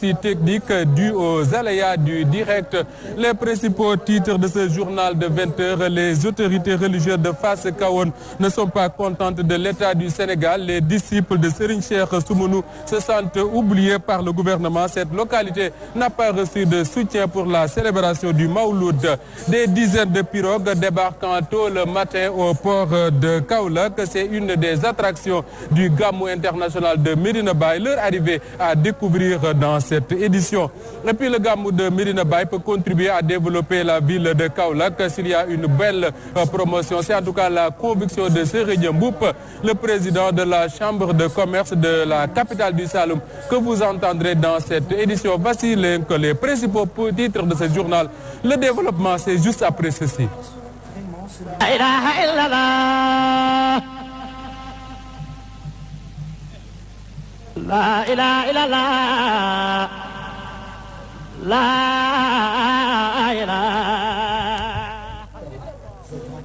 technique due aux aléas du direct. Les principaux titres de ce journal de 20 heures, les autorités religieuses de Fass Kahone ne sont pas contentes de l'état du Sénégal. Les disciples de Serigne Cheikh Soumonou se sentent oubliés par le gouvernement. Cette localité n'a pas reçu de soutien pour la célébration du Mawlud. Des dizaines de pirogues débarquant tôt le matin au port de Kaolack. C'est une des attractions du Gamou international de Medina Baye. Leur arrivée à découvrir dans cette édition. Et puis le Gamou de Medina Baye peut contribuer à développer la ville de Kaolack s'il y a une belle promotion. C'est en tout cas la conviction de Serigne Mboup, le président de la Chambre de commerce de la capitale du Saloum, que vous entendrez dans cette édition. Voici les principaux titres de ce journal. Le développement, c'est juste après ceci. La ilaha illallah, la ilaha.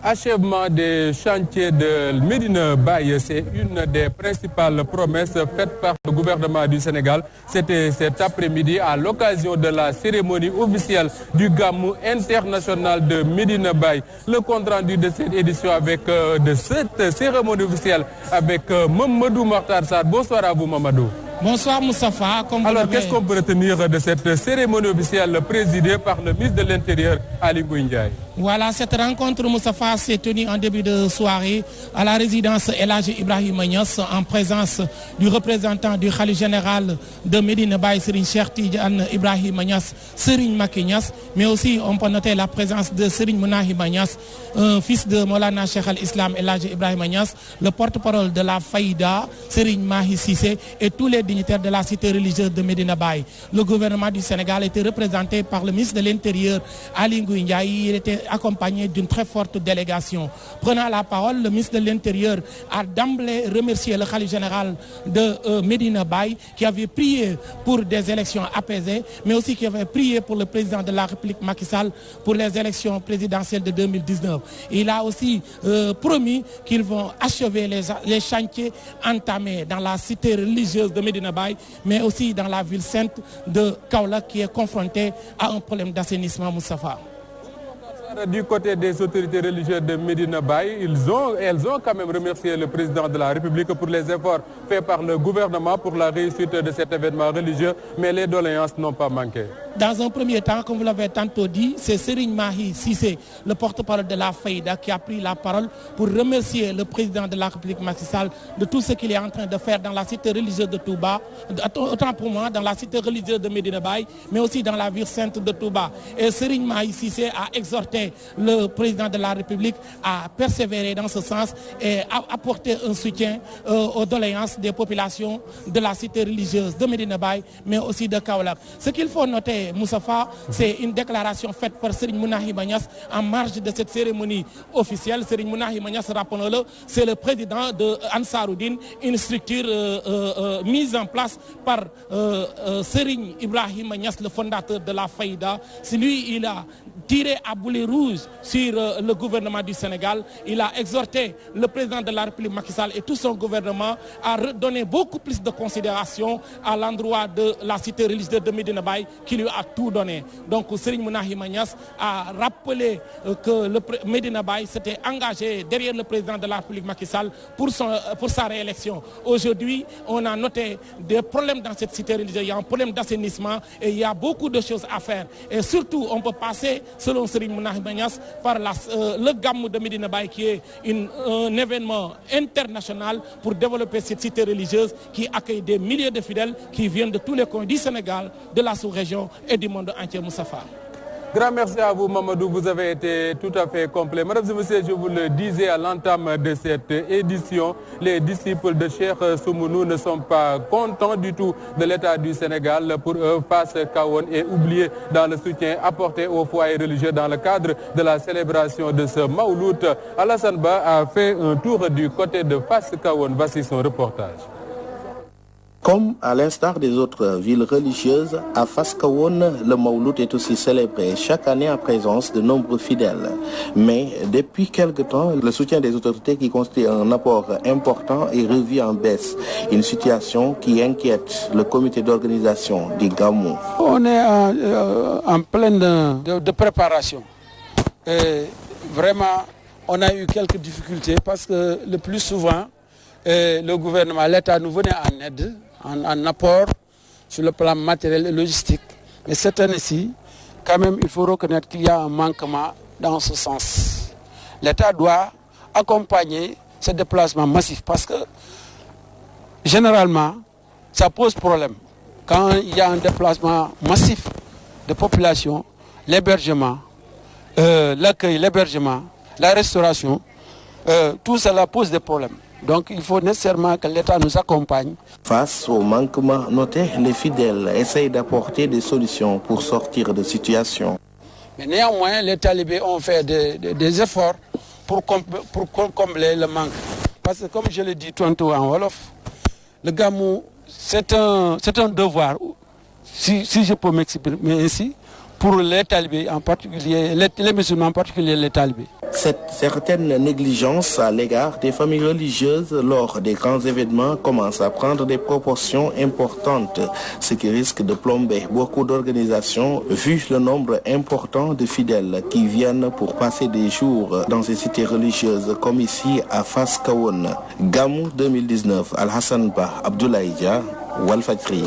Achèvement des chantiers de Medina Baye, c'est une des principales promesses faites par le gouvernement du Sénégal. C'était cet après-midi à l'occasion de la cérémonie officielle du Gamou international de Medina Baye. Le compte rendu de cette édition de cette cérémonie officielle avec Mamadou Mokhtar Sarr. Bonsoir à vous Mamadou. Bonsoir Moustapha. Alors qu'est-ce qu'on peut retenir de cette cérémonie officielle présidée par le ministre de l'Intérieur, Aly Ngouille Ndiaye? Voilà, cette rencontre Moustapha s'est tenue en début de soirée à la résidence El Hadji Ibrahima Niass en présence du représentant du khalife général de Medina Baye, Serigne Cheikh Tidiane Ibrahima Niass, Serigne Macky Niass, mais aussi on peut noter la présence de Serigne Mounahima Niass, fils de Maulana Cheikh al-Islam El Hadji Ibrahima Niass, le porte-parole de la Faïda, Serigne Mahi Cissé et tous les dignitaires de la cité religieuse de Medina Baye. Le gouvernement du Sénégal était représenté par le ministre de l'Intérieur, Aly Ngouille Ndiaye. Il était accompagné d'une très forte délégation. Prenant la parole, le ministre de l'Intérieur a d'emblée remercié le khalife général de Medina Baye qui avait prié pour des élections apaisées, mais aussi qui avait prié pour le président de la République Macky Sall pour les élections présidentielles de 2019. Il a aussi promis qu'ils vont achever les chantiers entamés dans la cité religieuse de Medina Baye, mais aussi dans la ville sainte de Kaolack qui est confrontée à un problème d'assainissement, Moustapha. Du côté des autorités religieuses de Medina Baye, elles ont quand même remercié le président de la République pour les efforts faits par le gouvernement pour la réussite de cet événement religieux, mais les doléances n'ont pas manqué. Dans un premier temps, comme vous l'avez tantôt dit, c'est Serigne Mahi Cissé, le porte-parole de la Faïda, qui a pris la parole pour remercier le président de la République Macky Sall de tout ce qu'il est en train de faire dans la cité religieuse de Touba, autant pour moi dans la cité religieuse de Medina Baye, mais aussi dans la ville sainte de Touba. Et Serigne Mahi Cissé a exhorté le président de la République à persévérer dans ce sens et à apporter un soutien aux doléances des populations de la cité religieuse de Medina Baye, mais aussi de Kaolack. Ce qu'il faut noter, Moustapha, c'est une déclaration faite par Serigne Mounahima Niass en marge de cette cérémonie officielle. Serigne Mounahima Niass, rappelons-le, c'est le président de Ansaroudine, une structure mise en place par Serigne Ibrahima Niass, le fondateur de la Faïda. C'est lui, il a tiré à boulet rouge sur le gouvernement du Sénégal. Il a exhorté le président de la République Macky Sall et tout son gouvernement à redonner beaucoup plus de considération à l'endroit de la cité religieuse de Medina Baye qui lui a tout donné. Donc Serigne Mounahima Niass a rappelé que le Medina Baye s'était engagé derrière le président de la République Macky Sall pour sa réélection. Aujourd'hui, on a noté des problèmes dans cette cité religieuse. Il y a un problème d'assainissement et il y a beaucoup de choses à faire. Et surtout, on peut passer, selon Serigne Mounahima Niass, par le Gamou de Medina Baye qui est un événement international pour développer cette cité religieuse qui accueille des milliers de fidèles qui viennent de tous les coins du Sénégal, de la sous-région et du monde entier, Moustapha. Grand merci à vous Mamadou, vous avez été tout à fait complet. Mesdames et messieurs, je vous le disais à l'entame de cette édition, les disciples de Cheikh Soumonou ne sont pas contents du tout de l'état du Sénégal. Pour eux, Fass Kahone est oublié dans le soutien apporté aux foyers religieux dans le cadre de la célébration de ce Mawlud. Alassane Ba a fait un tour du côté de Fass Kahone. Voici son reportage. Comme à l'instar des autres villes religieuses, à Fass Kawoun, le Mawlud est aussi célébré chaque année en présence de nombreux fidèles. Mais depuis quelque temps, le soutien des autorités qui constitue un apport important est revu en baisse. Une situation qui inquiète le comité d'organisation du Gamou. On est en pleine de préparation. Et vraiment, on a eu quelques difficultés parce que le plus souvent, le gouvernement, l'État nous venait en aide, en apport sur le plan matériel et logistique. Mais cette année-ci, quand même, il faut reconnaître qu'il y a un manquement dans ce sens. L'État doit accompagner ce déplacement massif parce que généralement, ça pose problème. Quand il y a un déplacement massif de population, l'hébergement, l'accueil, l'hébergement, la restauration, tout cela pose des problèmes. Donc il faut nécessairement que l'État nous accompagne. Face au manquement noté, les fidèles essayent d'apporter des solutions pour sortir de situation. Mais néanmoins, les talibés ont fait des efforts pour combler le manque. Parce que comme je l'ai dit tantôt en Wolof, le Gamou, c'est un devoir, si je peux m'exprimer ainsi, pour les talibés en particulier, les musulmans en particulier les talibés. Cette certaine négligence à l'égard des familles religieuses lors des grands événements commence à prendre des proportions importantes, ce qui risque de plomber beaucoup d'organisations vu le nombre important de fidèles qui viennent pour passer des jours dans ces cités religieuses comme ici à Fass Kawoun. Gamou 2019, Al-Hassan Ba, Abdoulaye Dia, Walfadjri.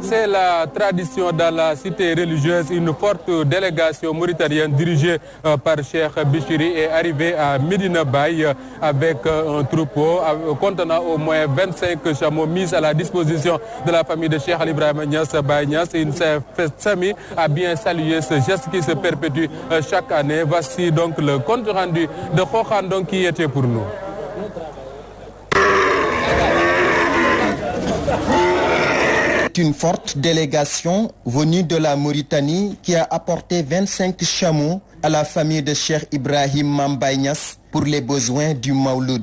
C'est la tradition dans la cité religieuse. Une forte délégation mauritanienne dirigée par Cheikh Bichiri est arrivée à Medina Baye avec un troupeau contenant au moins 25 chameaux mis à la disposition de la famille de Cheikh Ali Ibrahima Niass Baye Niass. Une famille a bien salué ce geste qui se perpétue chaque année. Voici donc le compte rendu de Khokhandong qui était pour nous. Une forte délégation venue de la Mauritanie qui a apporté 25 chameaux à la famille de Cheikh Ibrahim Mame Baye Niass pour les besoins du Mawlud.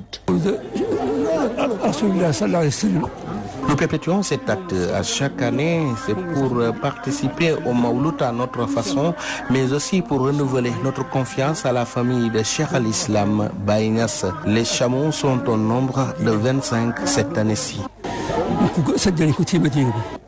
Nous perpétuons cet acte à chaque année, c'est pour participer au Mawlud à notre façon, mais aussi pour renouveler notre confiance à la famille de Cheikh al-Islam Baye Niass. Les chameaux sont au nombre de 25 cette année-ci.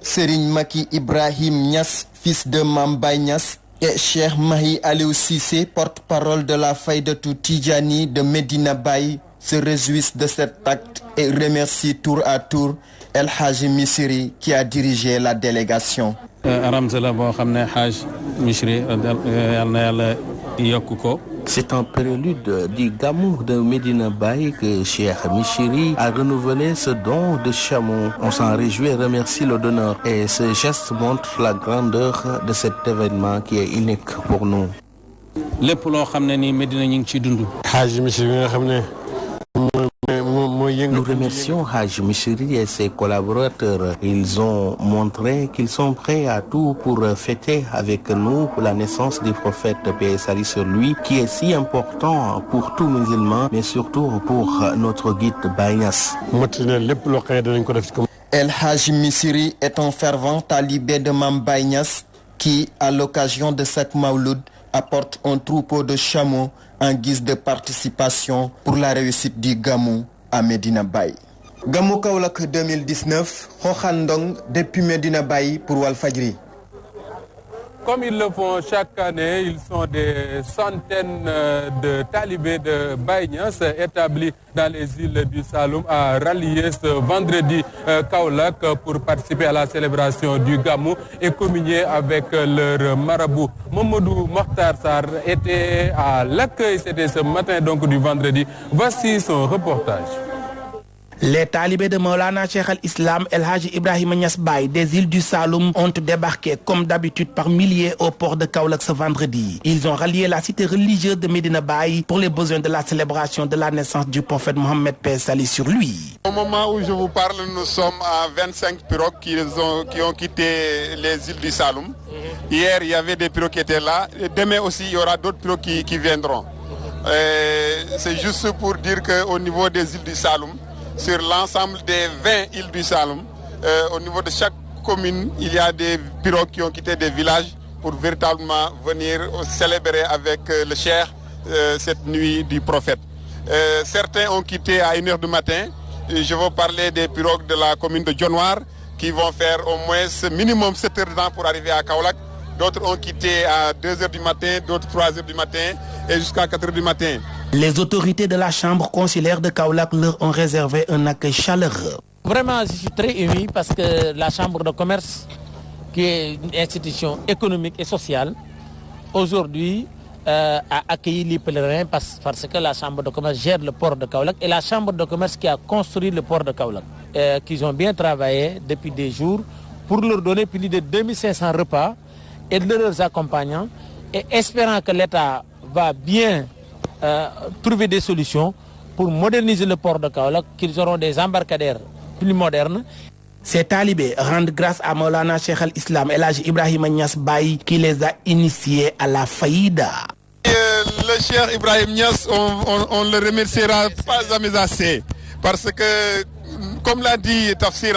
Serigne Maki Ibrahim Niass, fils de Mame Baye Niass, et Cheikh Mahi Aliou Cissé, porte-parole de la Faydatou Tidjani de Medina Baye, se réjouissent de cet acte et remercient tour à tour El Hadji Missiri qui a dirigé la délégation. C'est un prélude du Gamou de Medina Baye que Cheikh Missiri a renouvelé ce don de chameau. On s'en réjouit et remercie le donneur. Et ce geste montre la grandeur de cet événement qui est unique pour nous. Nous remercions Hadj Missiri et ses collaborateurs. Ils ont montré qu'ils sont prêts à tout pour fêter avec nous la naissance du prophète, paix et salut sur lui, qui est si important pour tout musulman, mais surtout pour notre guide Baye Niass. El Hadji Missiri est un fervent talibé de Mame Baye Niass qui, à l'occasion de cette Mawlud, apporte un troupeau de chameaux en guise de participation pour la réussite du Gamou à Medina Baye. Gamou Kaolack 2019, Khokhandong depuis Medina Baye pour Walfadjri. Comme ils le font chaque année, ils sont des centaines de talibés de Baye Niass établis dans les îles du Saloum à rallier ce vendredi Kaolack pour participer à la célébration du Gamou et communier avec leur marabout. Mamadou Mokhtar Sarr était à l'accueil, c'était ce matin donc du vendredi. Voici son reportage. Les talibés de Maulana Cheikh al-Islam El Hadji Ibrahima Niass Baye des îles du Saloum ont débarqué comme d'habitude par milliers au port de Kaolack ce vendredi. Ils ont rallié la cité religieuse de Medina Baye pour les besoins de la célébration de la naissance du prophète Mohammed, paix et salut sur lui. Au moment où je vous parle, nous sommes à 25 pirogues qui ont quitté les îles du Saloum. Hier, il y avait des pirogues qui étaient là. Demain aussi, il y aura d'autres pirogues qui viendront. C'est juste pour dire qu'au niveau des îles du Saloum, sur l'ensemble des 20 îles du Saloum, au niveau de chaque commune, il y a des pirogues qui ont quitté des villages pour véritablement venir célébrer avec le cheikh cette nuit du prophète. Certains ont quitté à 1h du matin. Je veux parler des pirogues de la commune de Dionewar qui vont faire au moins minimum 7 heures de temps pour arriver à Kaolack. D'autres ont quitté à 2h du matin, d'autres 3h du matin et jusqu'à 4h du matin. Les autorités de la chambre consulaire de Kaolack leur ont réservé un accueil chaleureux. Vraiment, je suis très ému parce que la chambre de commerce, qui est une institution économique et sociale, aujourd'hui a accueilli les pèlerins parce que la chambre de commerce gère le port de Kaolack et la chambre de commerce qui a construit le port de Kaolack. Qu'ils ont bien travaillé depuis des jours pour leur donner plus de 2500 repas et de leurs accompagnants et espérant que l'État va bien trouver des solutions pour moderniser le port de Kaolack, qu'ils auront des embarcadères plus modernes. Ces talibés rendent grâce à Maulana Cheikh al-Islam El Hadji Ibrahima Niass Baye qui les a initiés à la faïda. Le Cheikh Ibrahim Niass, on le remerciera pas jamais assez parce que, comme l'a dit Tafsir,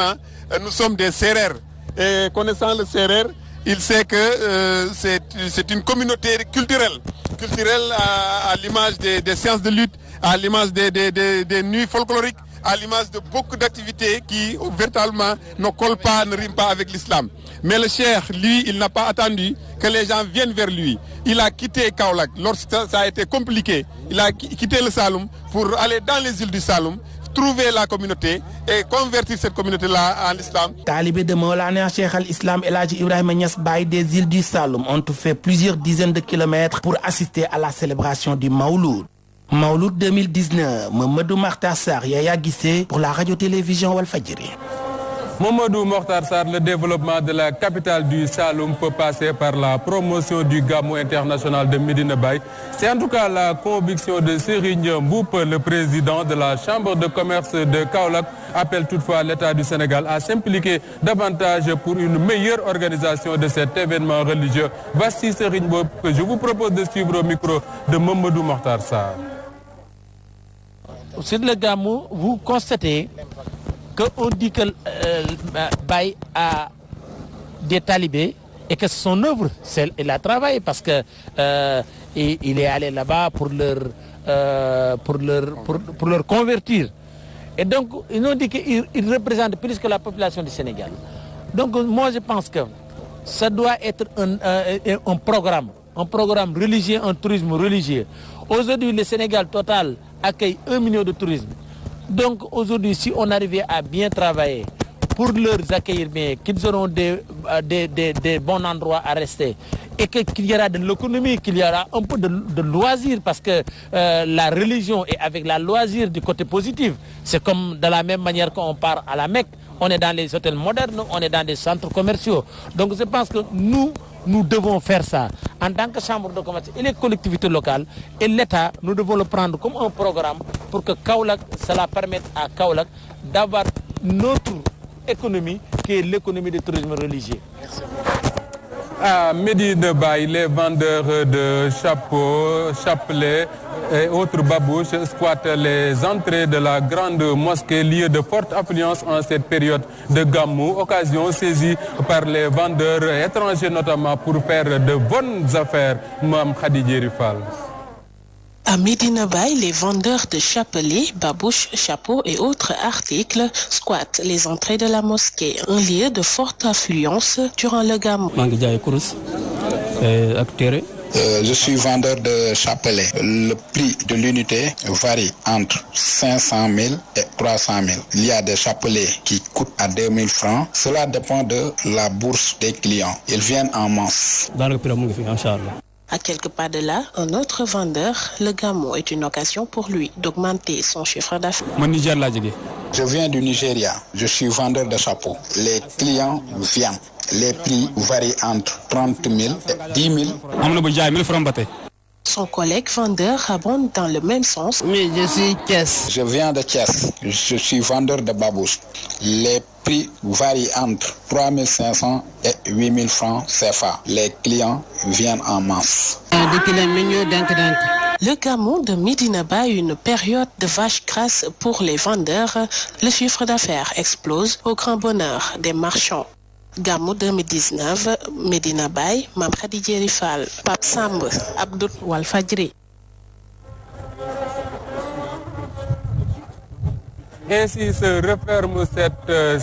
nous sommes des Sérères et connaissant le Sérère, il sait que c'est une communauté culturelle à l'image des séances de lutte, à l'image des nuits folkloriques, à l'image de beaucoup d'activités qui véritablement ne collent pas, ne riment pas avec l'islam. Mais le cheikh, lui, il n'a pas attendu que les gens viennent vers lui. Il a quitté Kaolack lorsque ça a été compliqué. Il a quitté le Saloum pour aller dans les îles du Saloum, trouver la communauté et convertir cette communauté-là en islam. Talibés de Maulana Cheikh al-Islam El Hadji Ibrahima Niass Baye des îles du Saloum ont fait plusieurs dizaines de kilomètres pour assister à la célébration du Mawlud. Mawlud 2019, Mamadou Makhtar Sarr, Yaya Guissé pour la radio-télévision Walfadjri. Mamadou Makhtar Sarr, le développement de la capitale du Saloum peut passer par la promotion du Gamou international de Médina Baye. C'est en tout cas la conviction de Serigne Mboup, le président de la Chambre de commerce de Kaolack, appelle toutefois l'État du Sénégal à s'impliquer davantage pour une meilleure organisation de cet événement religieux. Voici Serigne Mboup que je vous propose de suivre au micro de Mamadou Makhtar Sarr. Sur le Gamou, vous constatez qu'on dit que Baye a des talibés et que son œuvre, il a travaillé parce que il est allé là-bas pour leur convertir. Et donc, ils ont dit qu'il représente plus que la population du Sénégal. Donc, moi, je pense que ça doit être un programme religieux, un tourisme religieux. Aujourd'hui, le Sénégal total accueille 1 million de touristes. Donc aujourd'hui, si on arrivait à bien travailler pour leur accueillir bien, qu'ils auront des bons endroits à rester et qu'il y aura de l'économie, qu'il y aura un peu de loisirs parce que la religion est avec la loisir du côté positif. C'est comme de la même manière qu'on part à la Mecque, on est dans les hôtels modernes, on est dans des centres commerciaux. Donc je pense que nous devons faire ça. En tant que chambre de commerce et les collectivités locales et l'État, nous devons le prendre comme un programme pour que Kaolack, cela permette à Kaolack d'avoir notre économie qui est l'économie du tourisme religieux. À Médina Baye, les vendeurs de chapeaux, chapelets et autres babouches squattent les entrées de la grande mosquée, lieu de forte affluence en cette période de Gamou, occasion saisie par les vendeurs étrangers notamment pour faire de bonnes affaires. Mme Khadija Rifal. À Médina Baye, les vendeurs de chapelets, babouches, chapeaux et autres articles squattent les entrées de la mosquée, un lieu de forte affluence durant le Gamou. Je suis vendeur de chapelets. Le prix de l'unité varie entre 500 000 et 300 000. Il y a des chapelets qui coûtent à 2000 francs. Cela dépend de la bourse des clients. Ils viennent en masse. À quelques pas de là, un autre vendeur, le Gamou est une occasion pour lui d'augmenter son chiffre d'affaires. Je viens du Nigeria. Je suis vendeur de chapeaux. Les clients viennent. Les prix varient entre 30 000 et 10 000. Son collègue vendeur abonde dans le même sens. Oui, je suis Thiès. Je viens de Thiès. Je suis vendeur de babouches. Les prix varient entre 3 500 et 8 000 francs CFA. Les clients viennent en masse. Le Gamou de Médina Baye, une période de vache grasse pour les vendeurs. Le chiffre d'affaires explose au grand bonheur des marchands. Gamou 2019, Médina Baye, Mam Khadija Rifal, Pape Samb, Abdou Walfadjri. Ainsi se referme cette